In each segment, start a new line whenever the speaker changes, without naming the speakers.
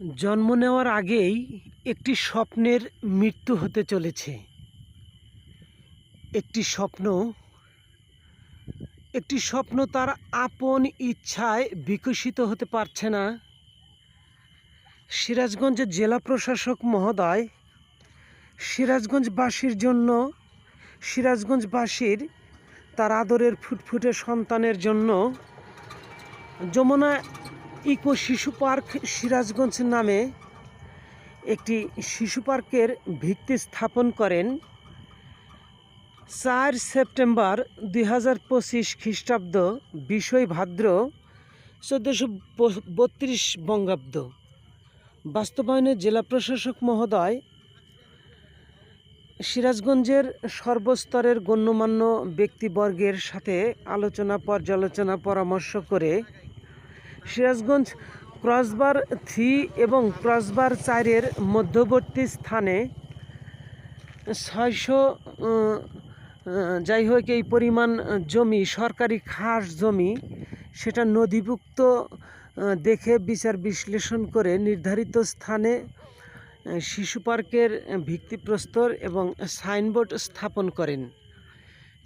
জন্ম নেওয়ার আগেই একটি স্বপ্নের মৃত্যু হতে চলেছে। একটি স্বপ্ন তার আপন ইচ্ছায় বিকশিত হতে পারছে না। সিরাজগঞ্জের জেলা প্রশাসক মহোদয় সিরাজগঞ্জবাসীর তার আদরের ফুটফুটে সন্তানের জন্য যমুনা ইকো শিশু পার্ক সিরাজগঞ্জ নামে একটি শিশু পার্কের ভিত্তি স্থাপন করেন 4 সেপ্টেম্বর 2025 খ্রিস্টাব্দ 20 ভাদ্র 1432 বঙ্গাব্দ। বাস্তবায়নে জেলা প্রশাসক মহোদয় সিরাজগঞ্জের সর্বস্তরের গণ্যমান্য ব্যক্তিবর্গের সাথে পর্যালোচনা পরামর্শ করে সিরাজগঞ্জ ক্রসবার 3 এবং ক্রসবার 4-এর মধ্যবর্তী স্থানে 600 এই পরিমাণ জমি, সরকারি খাস জমি, সেটা নথিভুক্ত দেখে বিচার বিশ্লেষণ করে নির্ধারিত স্থানে শিশু পার্কের ভিত্তিপ্রস্তর এবং সাইনবোর্ড স্থাপন করেন।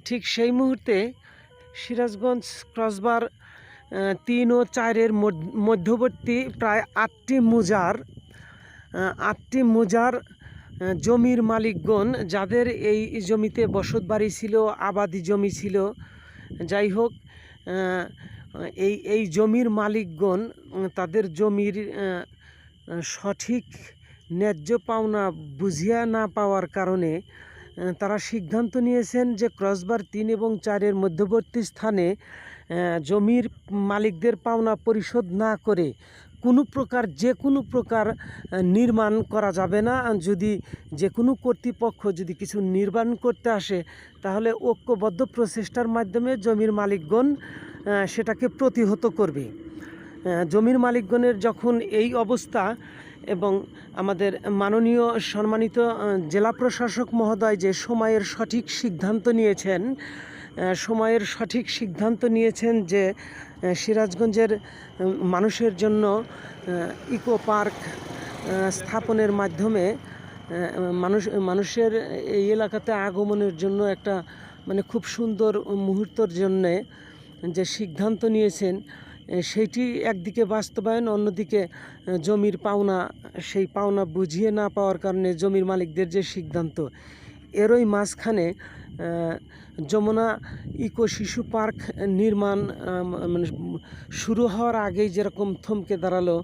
ঠিক সেই মুহূর্তে সিরাজগঞ্জ ক্রসবার 3 ও 4-এর মধ্যবর্তী প্রায় 8টি মুজার জমির মালিকগণ, যাদের এই জমিতে বসতবাড়ি ছিল, আবাদি জমি ছিল, যাই হোক, এই জমির মালিকগণ তাদের জমির সঠিক ন্যায্য পাওনা বুঝিয়া না পাওয়ার কারণে তারা সিদ্ধান্ত নিয়েছেন যে ক্রসবার 3 এবং 4-এর মধ্যবর্তী স্থানে জমির মালিকদের পাওনা পরিশোধ না করে যে কোনো প্রকার নির্মাণ করা যাবে না। যদি যে কোনো কর্তৃপক্ষ যদি কিছু নির্মাণ করতে আসে, তাহলে ঐক্যবদ্ধ প্রচেষ্টার মাধ্যমে জমির মালিকগণ সেটাকে প্রতিহত করবে। জমির মালিকগণের যখন এই অবস্থা এবং আমাদের মাননীয় সম্মানিত জেলা প্রশাসক মহোদয় যে সময়ের সঠিক সিদ্ধান্ত নিয়েছেন যে সিরাজগঞ্জের মানুষের জন্য ইকো পার্ক স্থাপনের মাধ্যমে মানুষের এই এলাকাতে আগমনের জন্য একটা খুব সুন্দর মুহূর্তের জন্যে যে সিদ্ধান্ত নিয়েছেন, সেইটি একদিকে বাস্তবায়ন, অন্যদিকে জমির সেই পাওনা বুঝিয়ে না পাওয়ার কারণে জমির মালিকদের যে সিদ্ধান্ত, এরই মাঝখানে যমুনা ইকো শিশু পার্ক নির্মাণ শুরু হওয়ার আগেই যেরকম থমকে দাঁড়ালো